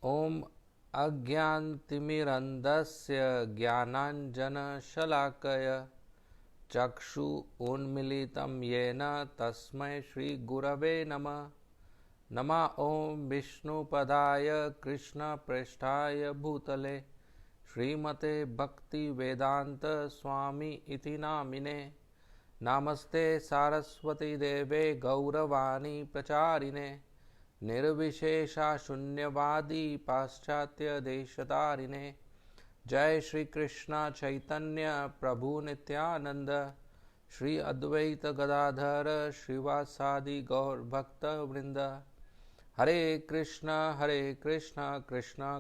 ॐ अज्ञानतिमिरन्धस्य ज्ञानाञ्जनशलाकया चक्षु उन्मीलितं येन तस्मै श्रीगुरवे नमः। नमः ॐ विष्णुपदाय कृष्णप्रेष्ठाय भूतले श्रीमते भक्तिवेदान्त स्वामी इति नामिने। नमस्ते सारस्वती देवे गौरवाणी प्रचारिणे निर्विशेषा शून्यवादी पाश्चात्य देशतारिणे। जय श्री कृष्ण चैतन्य प्रभु नित्यानंद श्री अद्वैत गदाधर श्रीवासादि गौर भक्त वृंद। हरे कृष्ण कृष्ण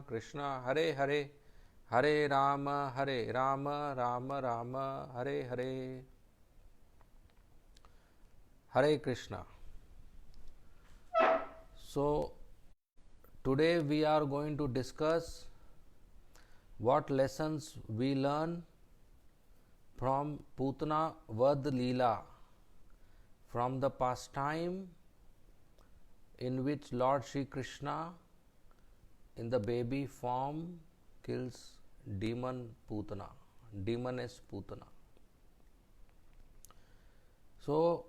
कृष्ण हरे हरे, हरे राम राम राम हरे हरे। हरे Krishna. So today we are going to discuss what lessons we learn from Putana Vad Leela, from the pastime in which Lord Shri Krishna in the baby form kills demon Putana, demoness Putana. So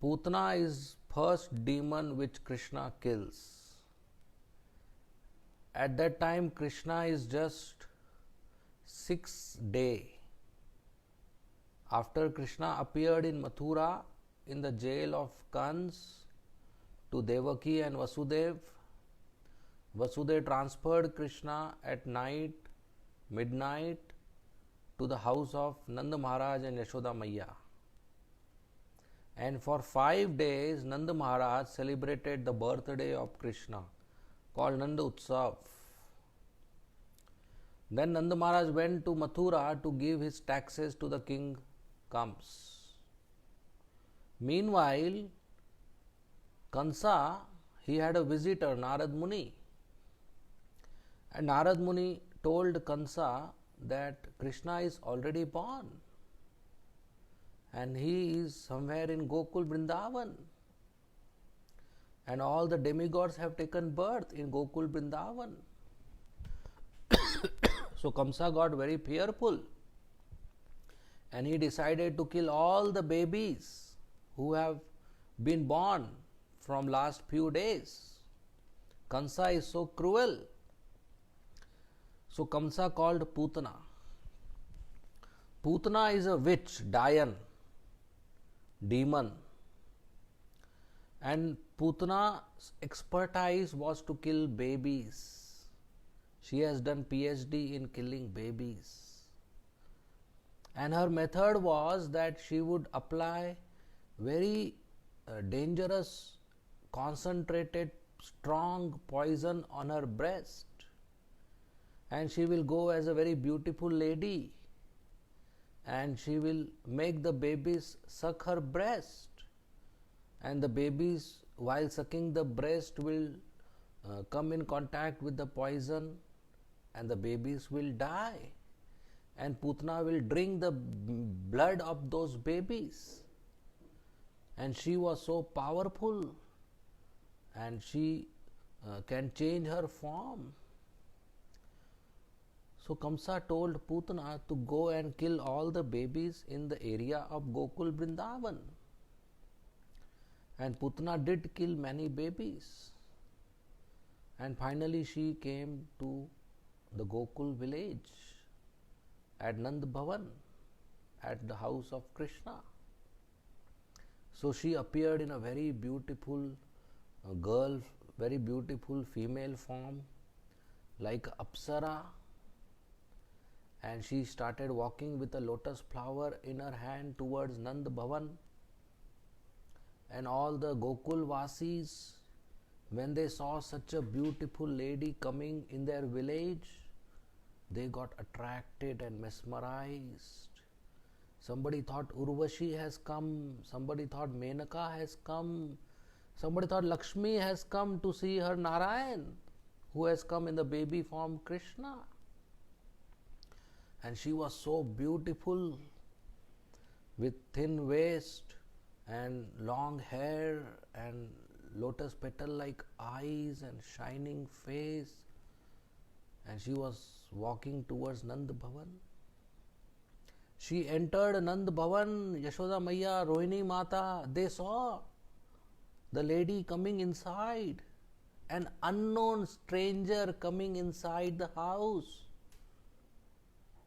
Putana is first demon which Krishna kills. At that time Krishna is just 6 days after Krishna appeared in Mathura in the jail of Kans to Devaki and Vasudev. Vasudev transferred Krishna at night, midnight, to the house of Nanda Maharaj and Yashoda Maiya. And for 5 days Nanda Maharaj celebrated the birthday of Krishna called Nanda Utsav. Then Nanda Maharaj went to Mathura to give his taxes to the king Kams. Meanwhile, Kansa, he had a visitor, Narad Muni. And Narad Muni told Kansa that Krishna is already born and he is somewhere in Gokul Vrindavan, and all the demigods have taken birth in Gokul Vrindavan. So Kamsa got very fearful and he decided to kill all the babies who have been born from last few days. Kamsa is so cruel. So Kamsa called Putana. Putana is a witch, Dayan, demon, and Putana's expertise was to kill babies. She has done PhD in killing babies, and her method was that she would apply very dangerous, concentrated, strong poison on her breast, and she will go as a very beautiful lady and she will make the babies suck her breast, and the babies while sucking the breast will come in contact with the poison and the babies will die, and Putana will drink the blood of those babies. And she was so powerful and she can change her form. So Kamsa told Putana to go and kill all the babies in the area of Gokul Vrindavan. And Putana did kill many babies. And finally she came to the Gokul village at Nand Bhavan, at the house of Krishna. So she appeared in a very beautiful girl, very beautiful female form, like Apsara. And she started walking with a lotus flower in her hand towards Nand Bhavan. And all the Gokul Vasis, when they saw such a beautiful lady coming in their village, they got attracted and mesmerized. Somebody thought Urvashi has come, somebody thought Menaka has come, somebody thought Lakshmi has come to see her Narayan, who has come in the baby form Krishna. And she was so beautiful with thin waist and long hair and lotus petal like eyes and shining face, and she was walking towards Nand Bhavan. She entered Nand Bhavan, Yashoda Maiya, Rohini Mata, they saw the lady coming inside, an unknown stranger coming inside the house.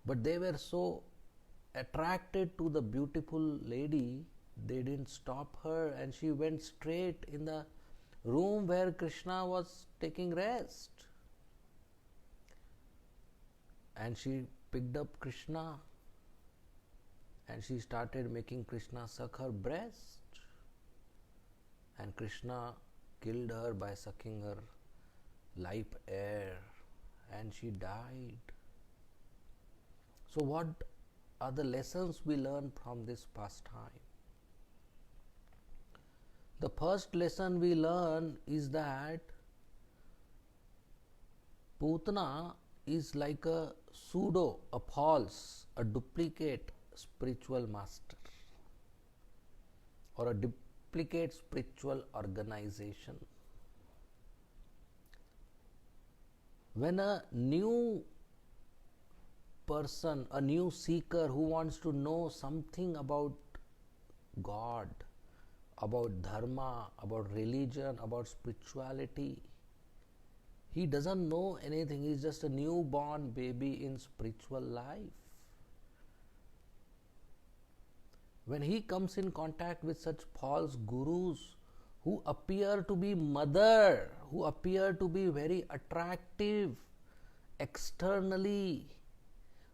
But they were so attracted to the beautiful lady, they didn't stop her, and she went straight in the room where Krishna was taking rest. And she picked up Krishna and she started making Krishna suck her breast. And Krishna killed her by sucking her life air, and she died. So what are the lessons we learn from this pastime? The first lesson we learn is that Putana is like a pseudo, a false, a duplicate spiritual master or a duplicate spiritual organization. When a new person, a new seeker who wants to know something about God, about dharma, about religion, about spirituality, he doesn't know anything. He's just a newborn baby in spiritual life. When he comes in contact with such false gurus who appear to be mother, who appear to be very attractive externally,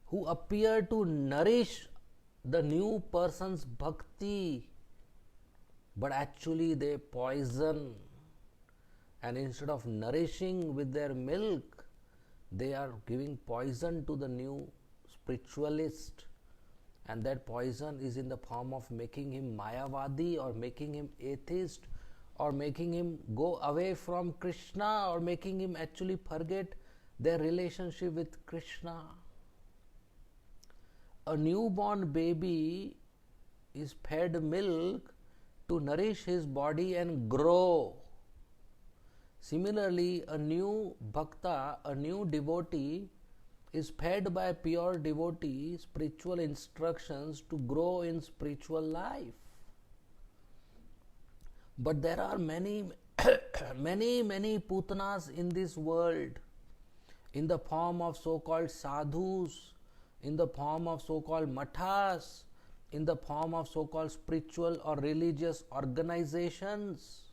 who appear to nourish the new person's bhakti, but actually they poison, and instead of nourishing with their milk, they are giving poison to the new spiritualist, and that poison is in the form of making him Mayavadi or making him atheist or making him go away from Krishna or making him actually forget their relationship with Krishna. A newborn baby is fed milk to nourish his body and grow. Similarly, a new bhakta, a new devotee, is fed by pure devotee spiritual instructions to grow in spiritual life. But there are many putanas in this world, in the form of so-called sadhus, in the form of so-called mathas, in the form of so-called spiritual or religious organizations,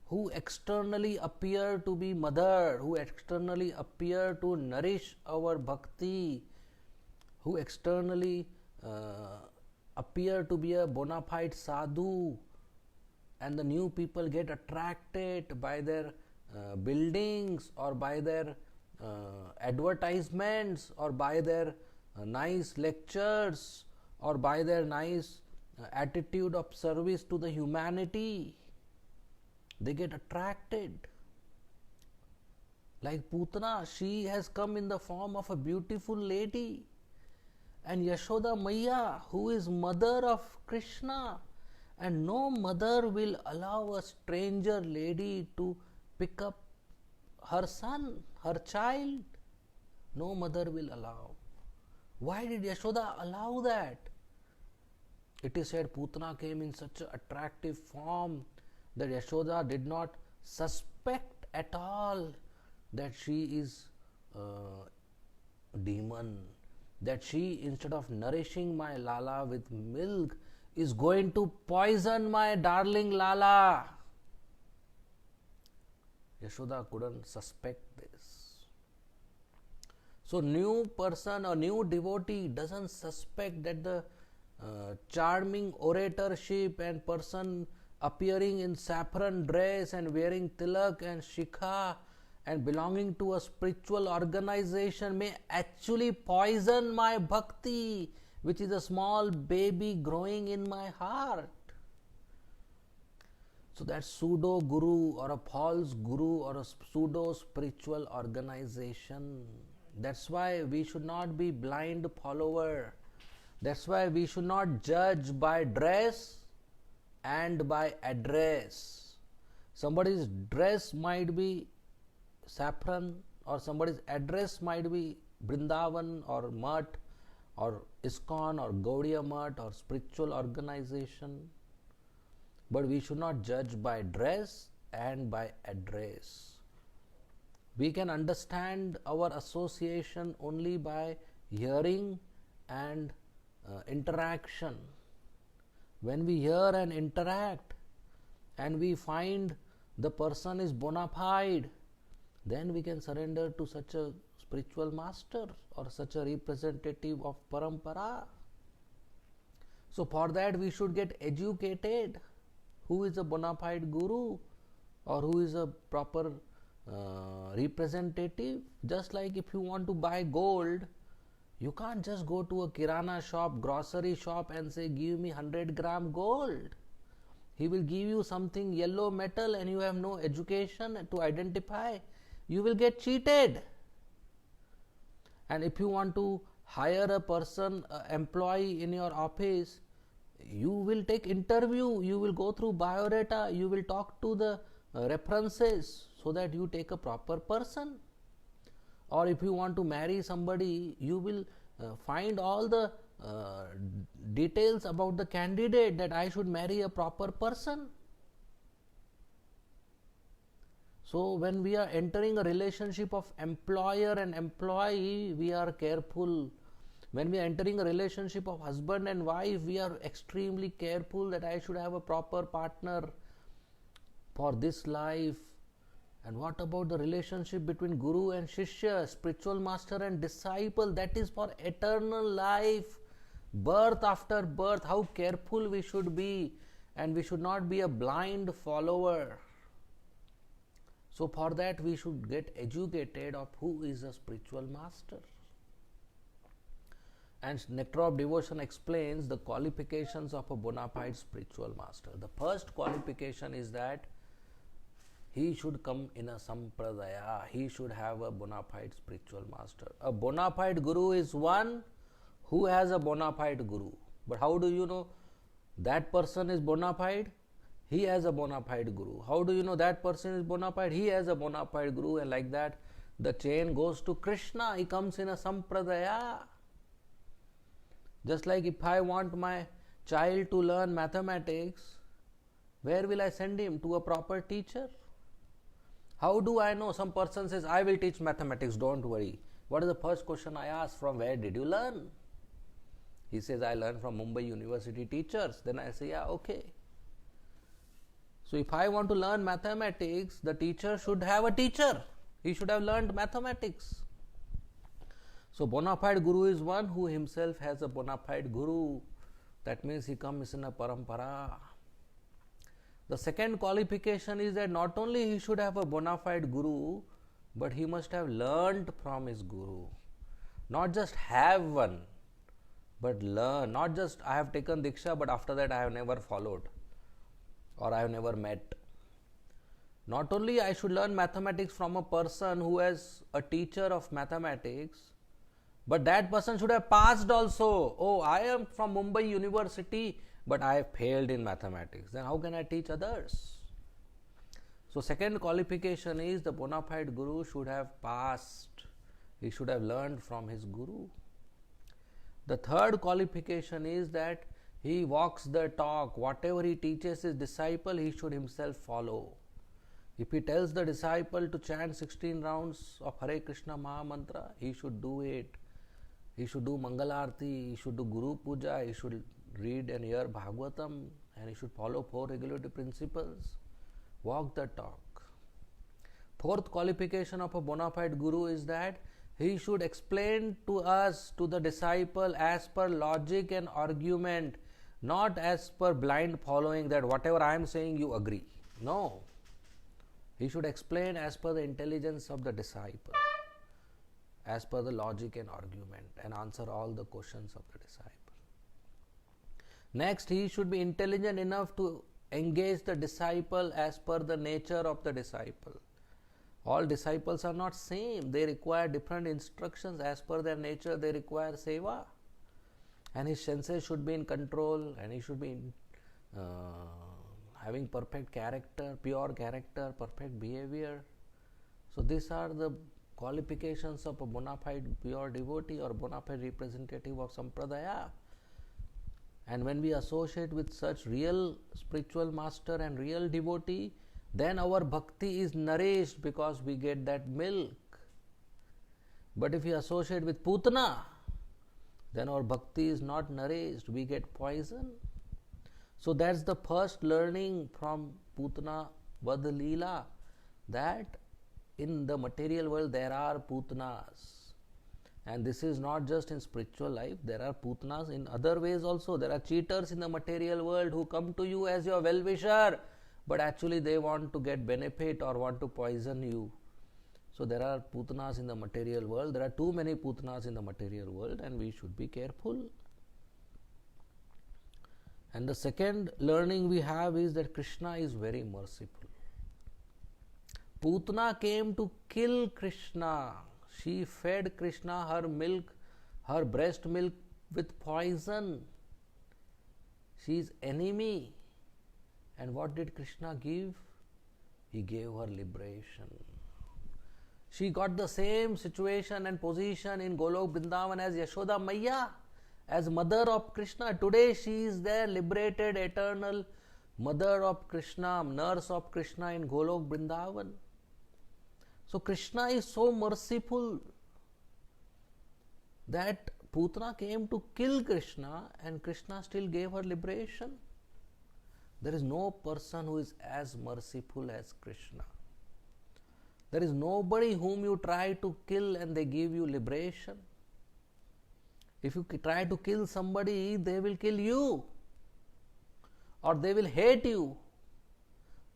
who externally appear to be mother, who externally appear to nourish our bhakti, who externally appear to be a bona fide sadhu, and the new people get attracted by their buildings or by their advertisements or by their nice lectures or by their nice attitude of service to the humanity. They get attracted. Like Putana, she has come in the form of a beautiful lady. And Yashoda Maiya, who is mother of Krishna. And no mother will allow a stranger lady to pick up her son, her child. No mother will allow. Why did Yashoda allow that? It is said Putana came in such an attractive form that Yashoda did not suspect at all that she is a demon, that she, instead of nourishing my Lala with milk, is going to poison my darling Lala. Yashoda couldn't suspect this. So new person or new devotee doesn't suspect that the charming oratorship and person appearing in saffron dress and wearing tilak and shikha and belonging to a spiritual organization may actually poison my bhakti, which is a small baby growing in my heart. So that pseudo guru or a false guru or a pseudo spiritual organization, that's why we should not be blind follower. That's why we should not judge by dress and by address. Somebody's dress might be saffron, or somebody's address might be Brindavan or Mutt or ISKCON or Gaudiya Mutt or spiritual organization. But we should not judge by dress and by address. We can understand our association only by hearing and interaction. When we hear and interact and we find the person is bona fide, then we can surrender to such a spiritual master or such a representative of parampara. So for that we should get educated. Who is a bona fide guru or who is a proper representative? Just like if you want to buy gold, you can't just go to a kirana shop, grocery shop and say, give me 100 gram gold. He will give you something yellow metal and you have no education to identify. You will get cheated. And if you want to hire a person, employee in your office, you will take interview, you will go through biodata, you will talk to the references so that you take a proper person. Or if you want to marry somebody, you will find all the details about the candidate, that I should marry a proper person. So when we are entering a relationship of employer and employee, we are careful. When we are entering a relationship of husband and wife, we are extremely careful that I should have a proper partner for this life. And what about the relationship between Guru and Shishya, spiritual master and disciple? That is for eternal life, birth after birth. How careful we should be, and we should not be a blind follower. So for that we should get educated of who is a spiritual master. And Nectar of Devotion explains the qualifications of a bona fide spiritual master. The first qualification is that he should come in a sampradaya. He should have a bona fide spiritual master. A bona fide guru is one who has a bona fide guru. But how do you know that person is bona fide? He has a bona fide guru. How do you know that person is bona fide? He has a bona fide guru, and like that the chain goes to Krishna. He comes in a sampradaya. Just like if I want my child to learn mathematics, where will I send him? To a proper teacher. How do I know? Some person says, I will teach mathematics, don't worry. What is the first question I ask? From where did you learn? He says, I learned from Mumbai University teachers. Then I say, yeah, okay. So if I want to learn mathematics, the teacher should have a teacher. He should have learned mathematics. So bona fide guru is one who himself has a bona fide guru. That means he comes in a parampara. The second qualification is that not only he should have a bona fide guru, but he must have learned from his guru. Not just have one, but learn. Not just I have taken Diksha, but after that I have never followed or I have never met. Not only I should learn mathematics from a person who has a teacher of mathematics, but that person should have passed also. Oh, I am from Mumbai University, but I have failed in mathematics. Then how can I teach others? So second qualification is the bona fide guru should have passed. He should have learned from his guru. The third qualification is that he walks the talk. Whatever he teaches his disciple, he should himself follow. If he tells the disciple to chant 16 rounds of Hare Krishna Maha Mantra, he should do it. He should do Mangalarti, he should do Guru Puja, he should read and hear Bhagavatam, and he should follow 4 regulative principles. Walk the talk. Fourth qualification of a bona fide guru is that he should explain to us, to the disciple, as per logic and argument, not as per blind following that whatever I am saying you agree. No. He should explain as per the intelligence of the disciple, as per the logic and argument, and answer all the questions of the disciple. Next, he should be intelligent enough to engage the disciple as per the nature of the disciple. All disciples are not same. They require different instructions. As per their nature, they require seva. And his senses should be in control, and he should be having perfect character, pure character, perfect behavior. So these are the qualifications of a bona fide pure devotee or bona fide representative of Sampradaya. And when we associate with such real spiritual master and real devotee, then our bhakti is nourished because we get that milk. But if we associate with Putana, then our bhakti is not nourished, we get poison. So that's the first learning from Putana Vad Leela, that in the material world there are Putanas. And this is not just in spiritual life, there are Putanas in other ways also. There are cheaters in the material world who come to you as your well-wisher, but actually they want to get benefit or want to poison you. So there are Putanas in the material world. There are too many Putanas in the material world, and we should be careful. And the second learning we have is that Krishna is very merciful. Putana came to kill Krishna. She fed Krishna her milk, her breast milk with poison. She is enemy. And what did Krishna give? He gave her liberation. She got the same situation and position in Golok Vrindavan as Yashoda Maiya, as mother of Krishna. Today she is there, liberated, eternal mother of Krishna, nurse of Krishna in Golok Vrindavan. So Krishna is so merciful that Putana came to kill Krishna and Krishna still gave her liberation. There is no person who is as merciful as Krishna. There is nobody whom you try to kill and they give you liberation. If you try to kill somebody, they will kill you, or they will hate you,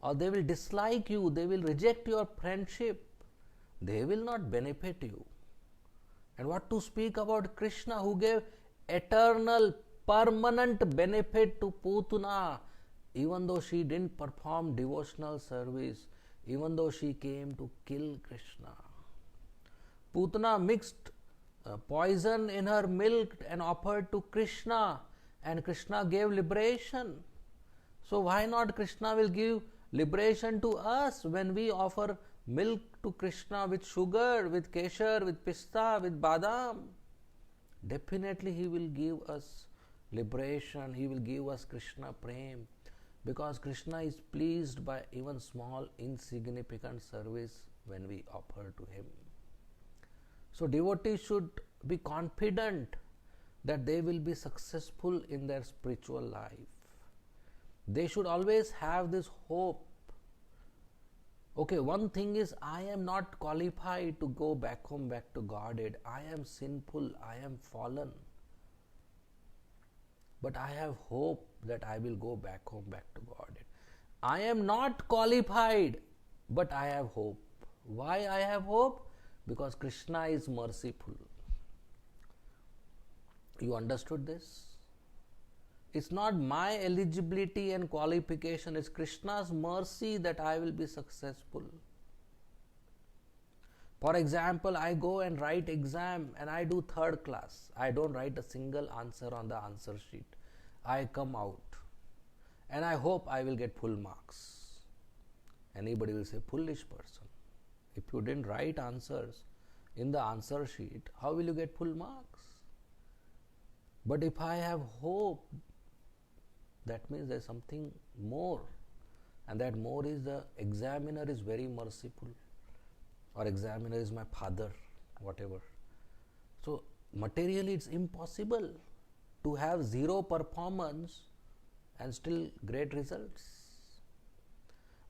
or they will dislike you, they will reject your friendship. They will not benefit you. And what to speak about Krishna, who gave eternal, permanent benefit to Putana, even though she didn't perform devotional service, even though she came to kill Krishna. Putana mixed poison in her milk and offered to Krishna, and Krishna gave liberation. So why not Krishna will give liberation to us when we offer milk to Krishna with sugar, with kesher, with pista, with badam? Definitely he will give us liberation, he will give us Krishna prem, because Krishna is pleased by even small insignificant service when we offer to him. So devotees should be confident that they will be successful in their spiritual life. They should always have this hope. Okay, one thing is, I am not qualified to go back home, back to Godhead. I am sinful, I am fallen. But I have hope that I will go back home, back to Godhead. I am not qualified, but I have hope. Why I have hope? Because Krishna is merciful. You understood this? It's not my eligibility and qualification, it's Krishna's mercy that I will be successful. For example, I go and write exam and I do third class. I don't write a single answer on the answer sheet. I come out and I hope I will get full marks. Anybody will say, foolish person. If you didn't write answers in the answer sheet, how will you get full marks? But if I have hope, that means there is something more, and that more is the examiner is very merciful, or examiner is my father, whatever. So materially it's impossible to have zero performance and still great results.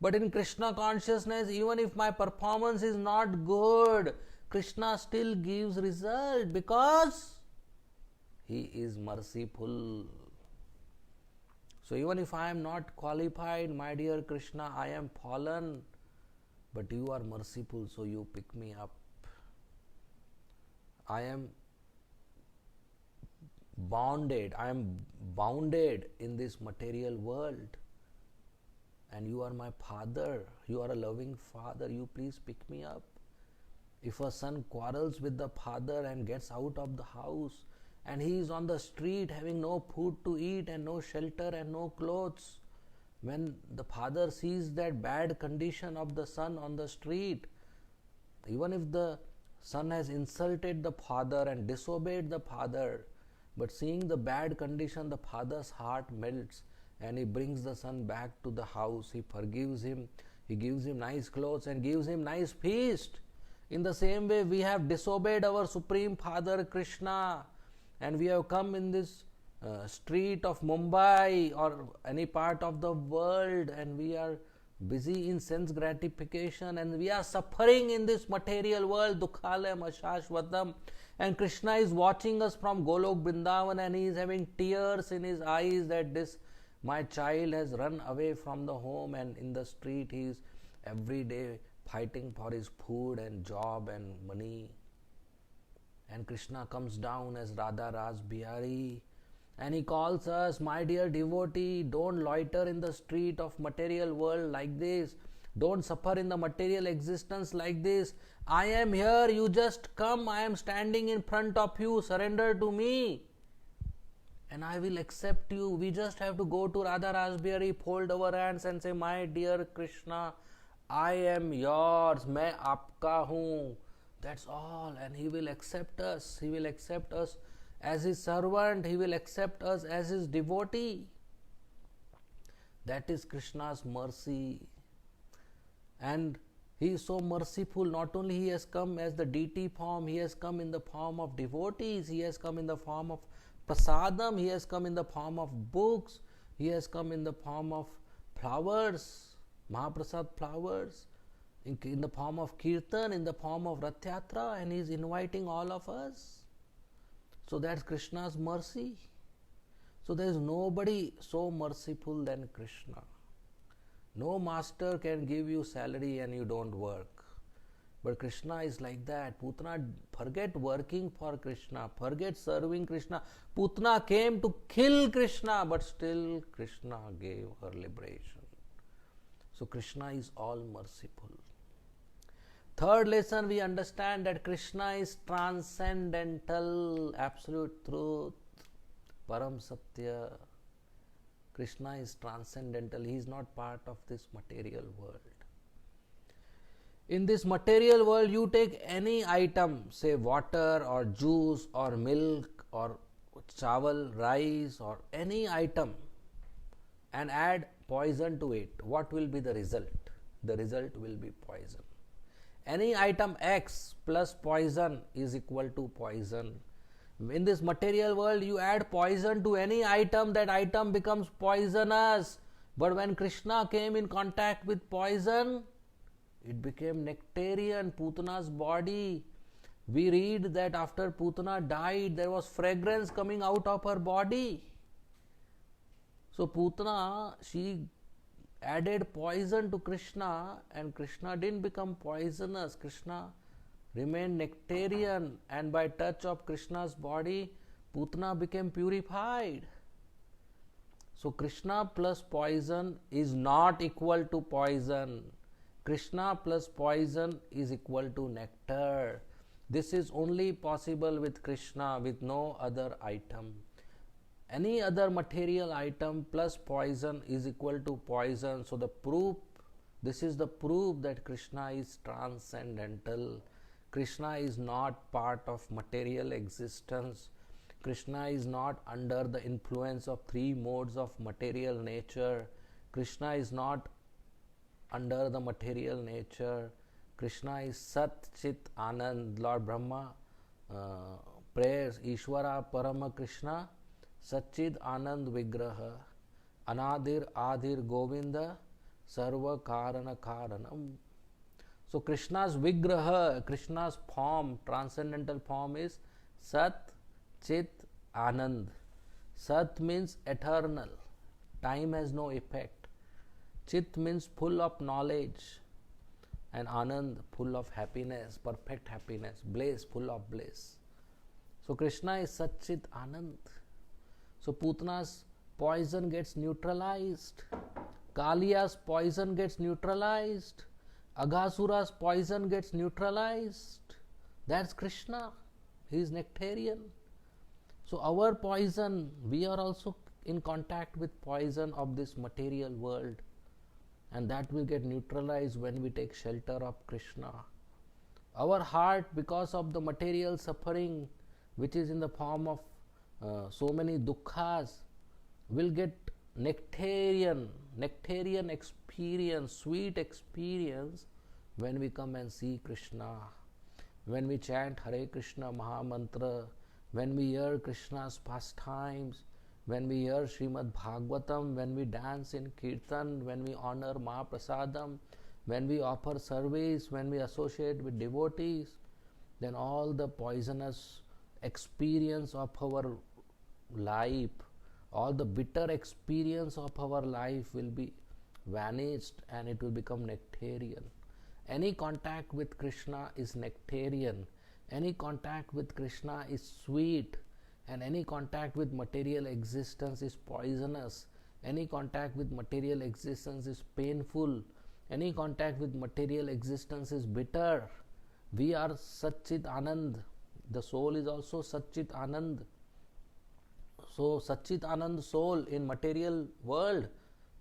But in Krishna consciousness, even if my performance is not good, Krishna still gives result because he is merciful. So even if I am not qualified, my dear Krishna, I am fallen, but you are merciful, so you pick me up. I am bounded in this material world, and you are my father, you are a loving father, you please pick me up. If a son quarrels with the father and gets out of the house, and he is on the street having no food to eat and no shelter and no clothes, When the father sees that bad condition of the son on the street, even if the son has insulted the father and disobeyed the father, but seeing the bad condition, the father's heart melts and he brings the son back to the house. He forgives him, he gives him nice clothes and gives him nice feast. In the same way, we have disobeyed our Supreme Father Krishna, and we have come in this street of Mumbai or any part of the world, and we are busy in sense gratification, and we are suffering in this material world. Dukhalayam ashashvatam. And Krishna is watching us from Golok Vrindavan, and he is having tears in his eyes that this my child has run away from the home, and in the street he is every day fighting for his food and job and money. And Krishna comes down as Radha Ras Bihari, and he calls us, my dear devotee, don't loiter in the street of material world like this. Don't suffer in the material existence like this. I am here, you just come, I am standing in front of you, surrender to me and I will accept you. We just have to go to Radha Ras Bihari, fold our hands and say, my dear Krishna, I am yours, मैं आपका हूँ. That's all. And he will accept us. He will accept us as his servant. He will accept us as his devotee. That is Krishna's mercy. And he is so merciful. Not only he has come as the deity form, he has come in the form of devotees. He has come in the form of prasadam. He has come in the form of books. He has come in the form of flowers. Mahaprasad flowers, in the form of kirtan, in the form of Rath Yatra, and he is inviting all of us. So that's Krishna's mercy. So there is nobody so merciful than Krishna. No master can give you salary and you don't work. But Krishna is like that. Putana, forget working for Krishna, forget serving Krishna. Putana came to kill Krishna, but still Krishna gave her liberation. So Krishna is all merciful. Third lesson, we understand that Krishna is transcendental, absolute truth, Param Satya. Krishna is transcendental. He is not part of this material world. In this material world, you take any item, say water or juice or milk or chawal, rice or any item, and add poison to it. What will be the result? The result will be poison. Any item X plus poison is equal to poison. In this material world, you add poison to any item, that item becomes poisonous. But when Krishna came in contact with poison, it became nectarian, Putana's body. We read that after Putana died, there was fragrance coming out of her body. So Putana, she added poison to Krishna, and Krishna didn't become poisonous. Krishna remained nectarian, and by touch of Krishna's body, Putana became purified. So Krishna plus poison is not equal to poison. Krishna plus poison is equal to nectar. This is only possible with Krishna, with no other item. Any other material item plus poison is equal to poison. So the proof, this is the proof that Krishna is transcendental. Krishna is not part of material existence. Krishna is not under the influence of three modes of material nature. Krishna is not under the material nature. Krishna is Sat Chit Anand. Lord Brahma prayers, Ishvara Parama Krishna Satchid Anand Vigraha Anadir Adir Govinda Sarva Karana Karanam. So Krishna's Vigraha, Krishna's form, transcendental form is Sat Chit Anand. Sat means eternal, time has no effect. Chit means full of knowledge, and Anand full of happiness, perfect happiness, bliss, full of bliss. So Krishna is Sat Chit Anand. So Putana's poison gets neutralized, Kaliya's poison gets neutralized, Aghasura's poison gets neutralized. That's Krishna. He is nectarian. So our poison, we are also in contact with poison of this material world, and that will get neutralized when we take shelter of Krishna. Our heart, because of the material suffering which is in the form of so many dukkhas, will get nectarian experience, sweet experience when we come and see Krishna, when we chant Hare Krishna Mahamantra, when we hear Krishna's pastimes, when we hear Srimad Bhagavatam, when we dance in Kirtan, when we honor Mahaprasadam, when we offer service, when we associate with devotees, then all the poisonous experience of our life, all the bitter experience of our life will be vanished and it will become nectarian. Any contact with Krishna is nectarian. Any contact with Krishna is sweet, and any contact with material existence is poisonous. Any contact with material existence is painful. Any contact with material existence is bitter. We are Satchit Anand. The soul is also Satchit Anand. So Satchit Anand soul in material world,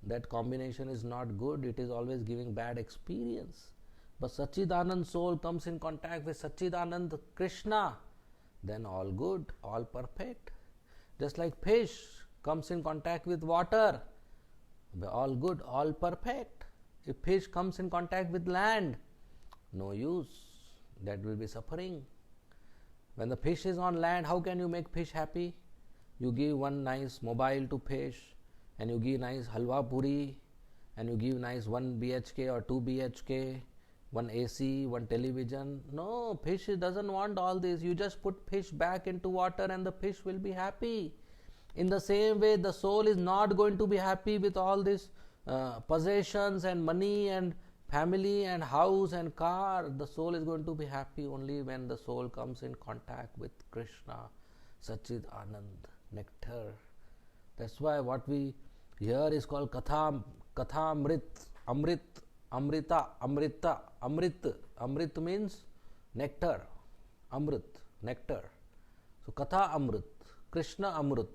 that combination is not good. It is always giving bad experience. But Satchidanand soul comes in contact with Satchidanand Krishna, then all good, all perfect. Just like fish comes in contact with water, all good, all perfect. If fish comes in contact with land, no use, that will be suffering. When the fish is on land, how can you make fish happy? You give one nice mobile to fish, and you give nice halwa puri, and you give nice 1 BHK or 2 BHK, one AC, one television. No, fish doesn't want all this. You just put fish back into water and the fish will be happy. In the same way, the soul is not going to be happy with all this possessions and money and family and house and car. The soul is going to be happy only when the soul comes in contact with Krishna, Satchid Anand, nectar. That's why what we hear is called Katha Amrit, Amrit, Amrita, Amrita, Amrit. Amrit means nectar, Amrit, nectar. So Katha Amrit, Krishna Amrit,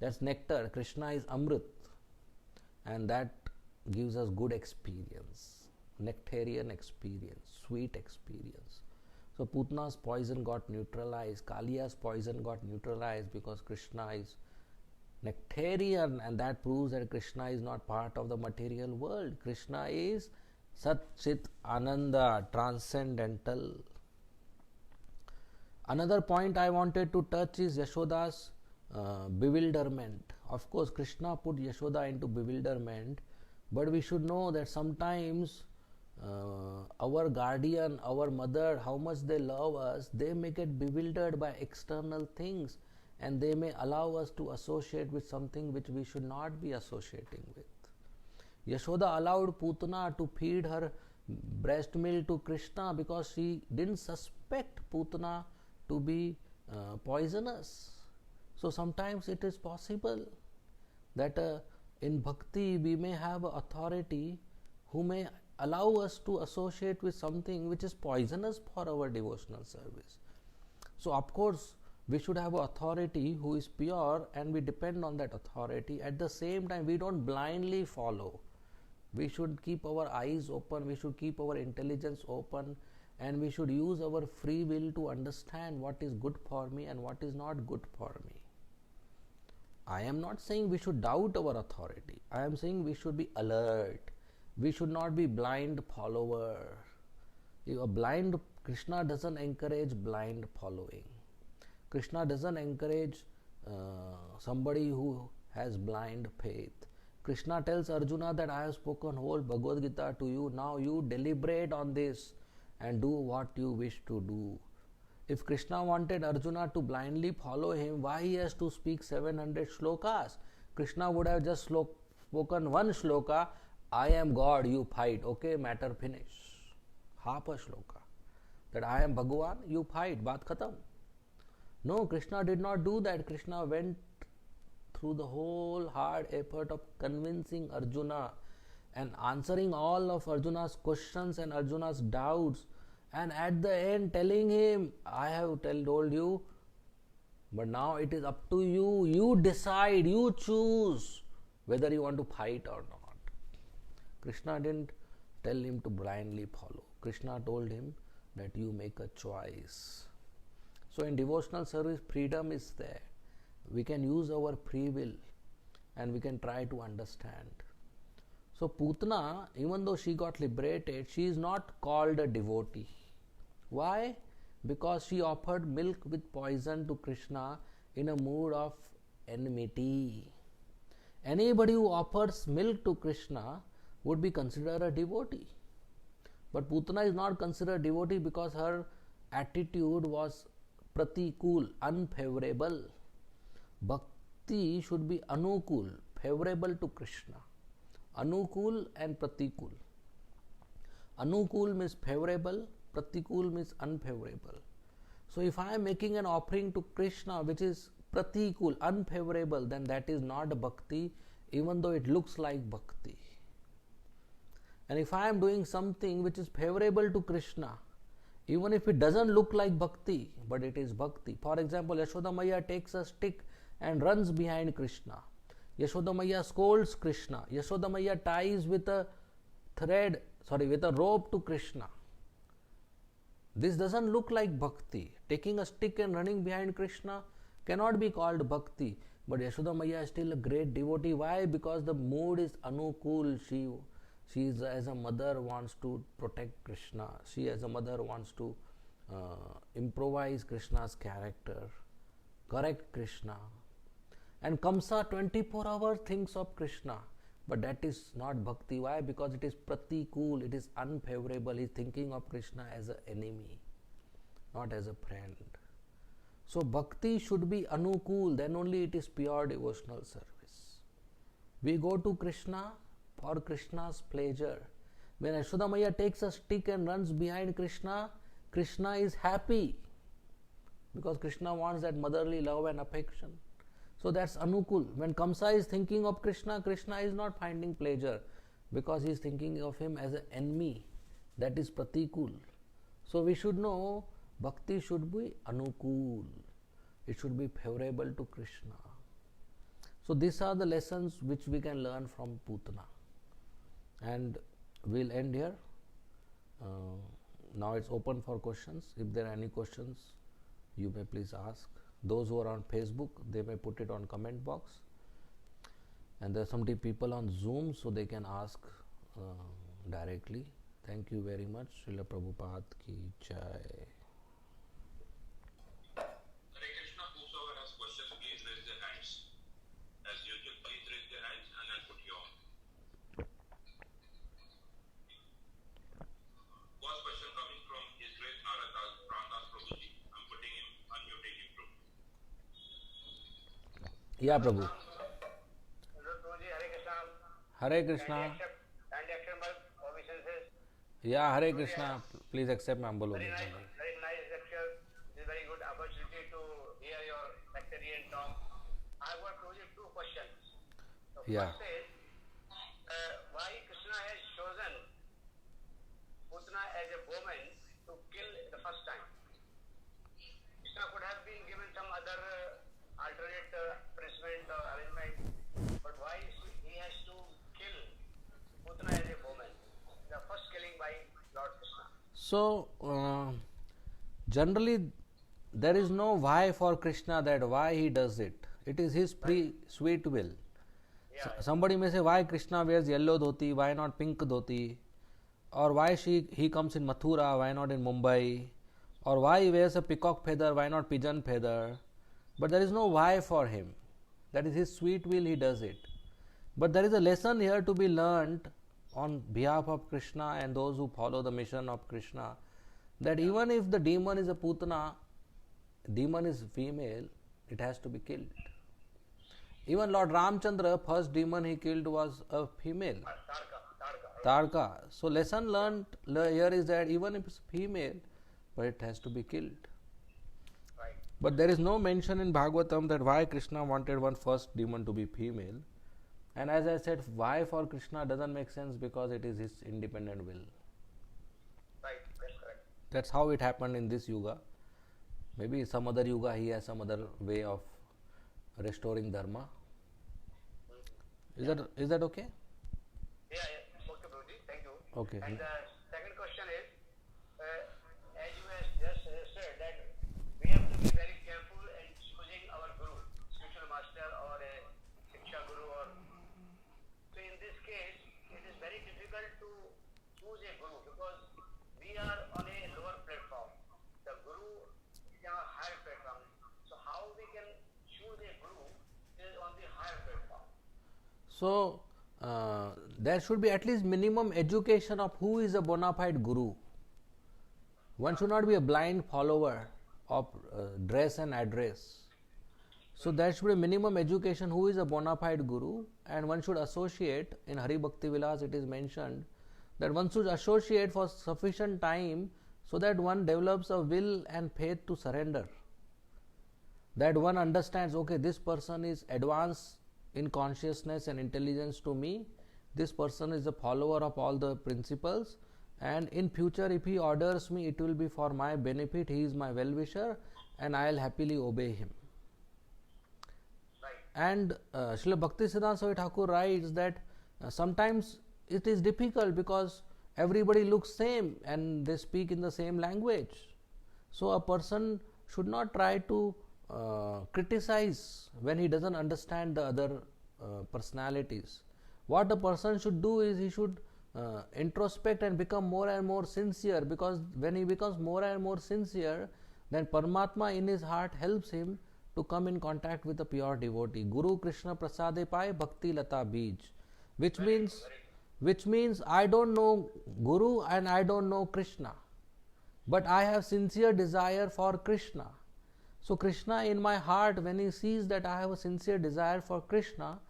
that's nectar. Krishna is Amrit, and that gives us good experience, nectarian experience, sweet experience. So Putna's poison got neutralized, Kaliya's poison got neutralized because Krishna is nectarian, and that proves that Krishna is not part of the material world. Krishna is Sat Chit Ananda, transcendental. Another point I wanted to touch is Yashoda's bewilderment. Of course, Krishna put Yashoda into bewilderment, but we should know that sometimes our guardian, our mother, how much they love us, they may get bewildered by external things, and they may allow us to associate with something which we should not be associating with. Yashoda allowed Putana to feed her breast milk to Krishna because she didn't suspect Putana to be poisonous. So sometimes it is possible that in bhakti we may have an authority who may allow us to associate with something which is poisonous for our devotional service. So of course we should have an authority who is pure, and we depend on that authority. At the same time, we don't blindly follow. We should keep our eyes open, we should keep our intelligence open, and we should use our free will to understand what is good for me and what is not good for me. I am not saying we should doubt our authority. I am saying we should be alert. We should not be blind follower. Krishna doesn't encourage blind following. Krishna doesn't encourage somebody who has blind faith. Krishna tells Arjuna that I have spoken whole Bhagavad Gita to you. Now you deliberate on this and do what you wish to do. If Krishna wanted Arjuna to blindly follow him, why he has to speak 700 shlokas? Krishna would have just spoken one shloka, I am God, you fight. Okay, matter finish. Half a shloka. That I am Bhagavan, you fight. Baat khatam. No, Krishna did not do that. Krishna went through the whole hard effort of convincing Arjuna and answering all of Arjuna's questions and Arjuna's doubts, and at the end telling him, I have told you But now it is up to you. You decide, you choose whether you want to fight or not. Krishna didn't tell him to blindly follow. Krishna told him that you make a choice. So in devotional service, freedom is there. We can use our free will and we can try to understand. So Putana, even though she got liberated, she is not called a devotee. Why? Because she offered milk with poison to Krishna in a mood of enmity. Anybody who offers milk to Krishna would be considered a devotee. But Putana is not considered devotee because her attitude was pratikul, unfavorable. Bhakti should be anukul, favorable to Krishna. Anukul and pratikul. Anukul means favorable, pratikul means unfavorable. So if I am making an offering to Krishna which is pratikul, unfavorable, then that is not bhakti, even though it looks like bhakti. And if I am doing something which is favorable to Krishna, even if it doesn't look like bhakti, but it is bhakti. For example, Yashoda Maya takes a stick and runs behind Krishna. Yashoda Maya scolds Krishna. Yashoda Maya ties with a rope to Krishna. This doesn't look like bhakti. Taking a stick and running behind Krishna cannot be called bhakti. But Yashoda Maya is still a great devotee. Why? Because the mood is anukul. She is, as a mother, wants to protect Krishna. She as a mother wants to improvise Krishna's character, correct Krishna. And Kamsa 24 hours thinks of Krishna. But that is not bhakti. Why? Because it is pratikul, it is unfavorable. He is thinking of Krishna as an enemy, not as a friend. So bhakti should be anukul, then only it is pure devotional service. We go to Krishna for Krishna's pleasure. When Yashoda Maya takes a stick and runs behind Krishna, Krishna is happy because Krishna wants that motherly love and affection. So that's anukul. When Kamsa is thinking of Krishna, Krishna is not finding pleasure because he is thinking of him as an enemy. That is pratikul. So we should know bhakti should be anukul. It should be favorable to Krishna. So these are the lessons which we can learn from Putana. And we'll end here. Now it's open for questions. If there are any questions, you may please ask. Those who are on Facebook, they may put it on comment box. And there are some people on Zoom, so they can ask directly. Thank you very much. Srila Prabhupada ki jai. Hare Krishna, whosoever has questions, please raise their hands. As usual, please raise your hands and I'll put you on. First question coming from His Grace Ramdas Prabhuji. I'm putting him, unmuting him through. Yeah, Prabhu. Prabhuji, Hare Krishna. Hare Krishna. Kindly accept my obeisances. Yeah, Hare Krishna. Please accept my humble Very obeisance. nice, very nice lecture. This is a very good opportunity to hear your sectarian talk. I have got Prabhuji two questions. The Yeah. first is, why Krishna has chosen Putana as a woman to kill the first time? Krishna could have been given some other alternate punishment or arrangement, but why he has to kill Putana as a woman? The first killing by Lord Krishna. So, generally, there is no why for Krishna, that why he does it. It is his free, sweet will. Yeah. Somebody may say, why Krishna wears yellow dhoti, why not pink dhoti? Or why he comes in Mathura, why not in Mumbai? Or why he wears a peacock feather, why not pigeon feather? But there is no why for him. That is his sweet will, he does it. But there is a lesson here to be learnt on behalf of Krishna and those who follow the mission of Krishna, that even if the demon is a Putana, demon is female, it has to be killed. Even Lord Ramchandra, first demon he killed was a female, Tarka. So lesson learnt here is that even if it's female, but it has to be killed. Right. But there is no mention in Bhagavatam that why Krishna wanted one first demon to be female. And as I said, why for Krishna doesn't make sense because it is his independent will. Right, that's correct. That's how it happened in this yuga. Maybe some other yuga he has some other way of restoring dharma. Is that okay? Yeah, yeah. Okay, Prabhuji. Thank you. Okay. And the second question is, as you have just said, that we have to be very careful in choosing our guru, spiritual master or a Shiksha guru. So in this case, it is very difficult to choose a guru because we are on a lower platform. The guru is on a higher platform. So how we can choose a guru is on the higher platform. So there should be at least minimum education of who is a bona fide guru. One should not be a blind follower of dress and address. So there should be a minimum education who is a bona fide guru, and one should associate. In Hari Bhakti Vilas it is mentioned that one should associate for sufficient time so that one develops a will and faith to surrender. That one understands, okay, this person is advanced in consciousness and intelligence to me, this person is a follower of all the principles, and in future if he orders me it will be for my benefit, he is my well-wisher and I will happily obey him. Right. And Srila Bhaktisiddhanta Swami Thakur writes that sometimes it is difficult because everybody looks same and they speak in the same language. So a person should not try to criticize when he doesn't understand the other personalities. What a person should do is he should introspect and become more and more sincere, because when he becomes more and more sincere, then Paramatma in his heart helps him to come in contact with a pure devotee. Guru Krishna Prasade Pai Bhakti Lata Bij, which means I don't know Guru and I don't know Krishna, but I have sincere desire for Krishna. So Krishna in my heart, when he sees that I have a sincere desire for Krishna,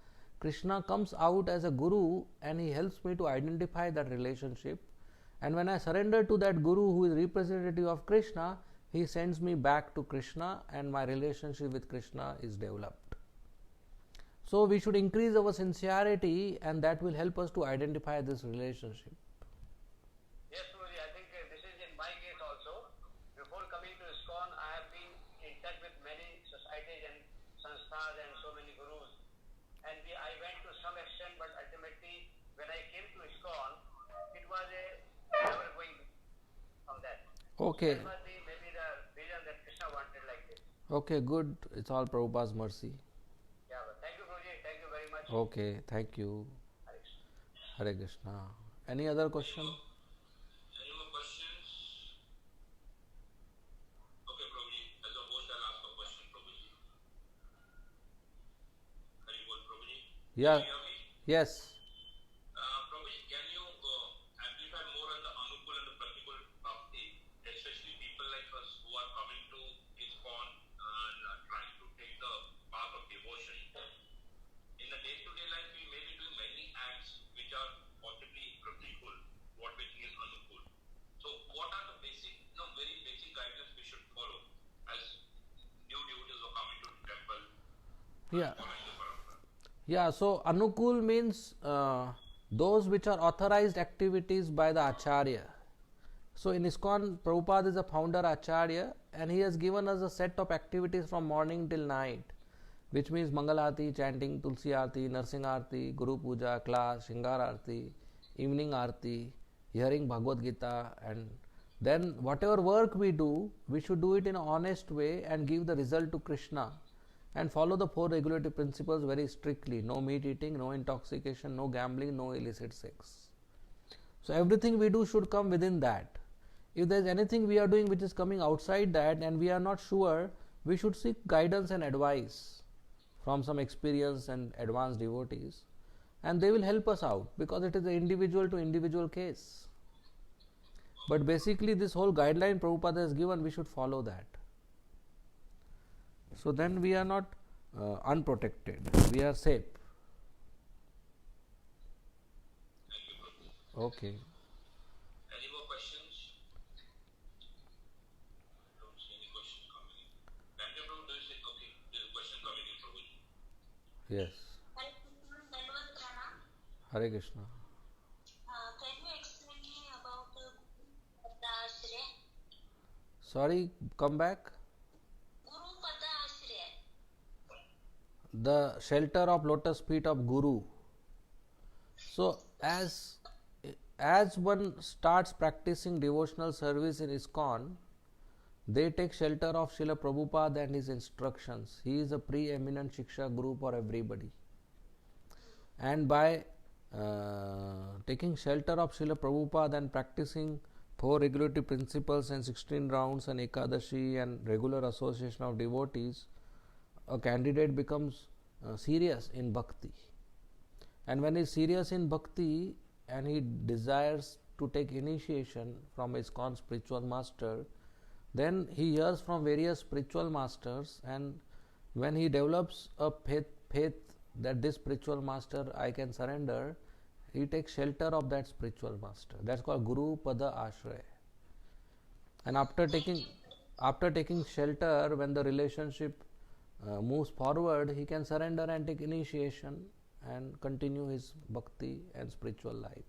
Krishna comes out as a guru and he helps me to identify that relationship. And when I surrender to that guru who is representative of Krishna, he sends me back to Krishna and my relationship with Krishna is developed. So we should increase our sincerity and that will help us to identify this relationship. Yes, Guruji, I think this is in my case also. Before coming to ISKCON, I have been in touch with many societies and sansthanas and so many gurus. And I went to some extent, but ultimately, when I came to ISKCON, it was a never going from that. Okay. That was maybe the vision that Krishna wanted like this. Okay, good. It's all Prabhupada's mercy. Yeah, but thank you, Guruji. Thank you very much. Okay, thank you. Hare Krishna. Hare Krishna. Any other question? Any more questions? Okay, Prabhuji. As a host, I'll ask a question, Prabhuji. Hari Bol, Prabhuji. Yeah. Can you hear me? Yes. Prabhuji, can you amplify more on the Anukul and the Pratikul Bhakti, especially people like us who are coming to ISKCON and trying to take the path of devotion? In the day-to-day life, we may be doing many acts which are possibly Pratikul, what we think is Anukul. So, what are the basic, very basic guidelines we should follow as new devotees who are coming to the temple, Yeah. following the parampara? Yeah, so Anukul means those which are authorized activities by the Acharya. So in ISKCON, Prabhupada is the founder Acharya and he has given us a set of activities from morning till night, which means Mangalarti, chanting, Tulsi Arti, Narsingh Arti, Guru Puja, class, Shingar Arti, evening Arti, hearing Bhagavad Gita, and then whatever work we do, we should do it in an honest way and give the result to Krishna. And follow the 4 regulative principles very strictly. No meat eating, no intoxication, no gambling, no illicit sex. So everything we do should come within that. If there is anything we are doing which is coming outside that and we are not sure, we should seek guidance and advice from some experienced and advanced devotees, and they will help us out because it is an individual to individual case. But basically this whole guideline Prabhupada has given, we should follow that. So then we are not unprotected, we are safe. Thank you, Prabhuji. Okay. Any more questions? Don't see any questions coming in. Ramdev Prabhu, do you see? Okay, there's a question coming in, Prabhuji. Yes. Hare Krishna. Can you explain me about the Ashray? Sorry, come back. the shelter of lotus feet of Guru. So as one starts practicing devotional service in ISKCON, they take shelter of Srila Prabhupada and his instructions. He is a preeminent Shiksha Guru for everybody. And by taking shelter of Srila Prabhupada and practicing 4 regulatory principles and 16 rounds and Ekadashi and regular association of devotees, a candidate becomes serious in bhakti. And when he is serious in bhakti and he desires to take initiation from his ISKCON spiritual master, then he hears from various spiritual masters, and when he develops a faith that this spiritual master I can surrender, he takes shelter of that spiritual master. That's called Guru Pada Ashraya. And after taking shelter, when the relationship moves forward, he can surrender and take initiation and continue his bhakti and spiritual life.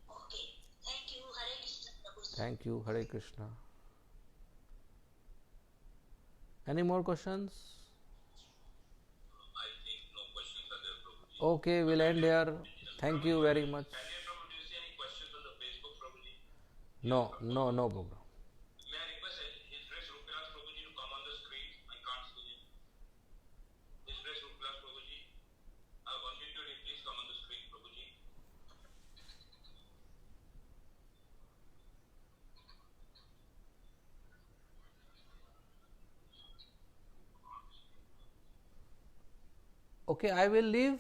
Okay. Thank you. Hare Krishna, Prabhuji. Thank you. Hare Krishna. Any more questions? I think no questions are there, Prabhuji. Okay, we'll end here. Thank you very much. Daniel, Prabhu, do you see any questions on the Facebook, Prabhuji? No problem. May I request His Grace Rupilas Prabhuji to come on the screen? I can't see him. His Grace Rupilas Prabhuji, I've unmuted him. Please come on the screen, Prabhuji. Okay, I will leave.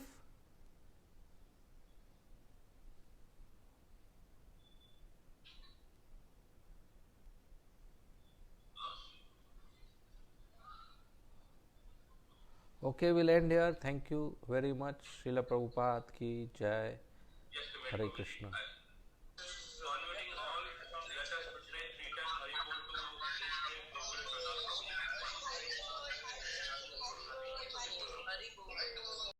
Okay, we'll end here. Thank you very much. Srila Prabhupada ki jai. Just a minute. Hare Prabhuji. Krishna. Unmuting all, let us say 3 times Haribol to His Grace Rupilas Prabhuji.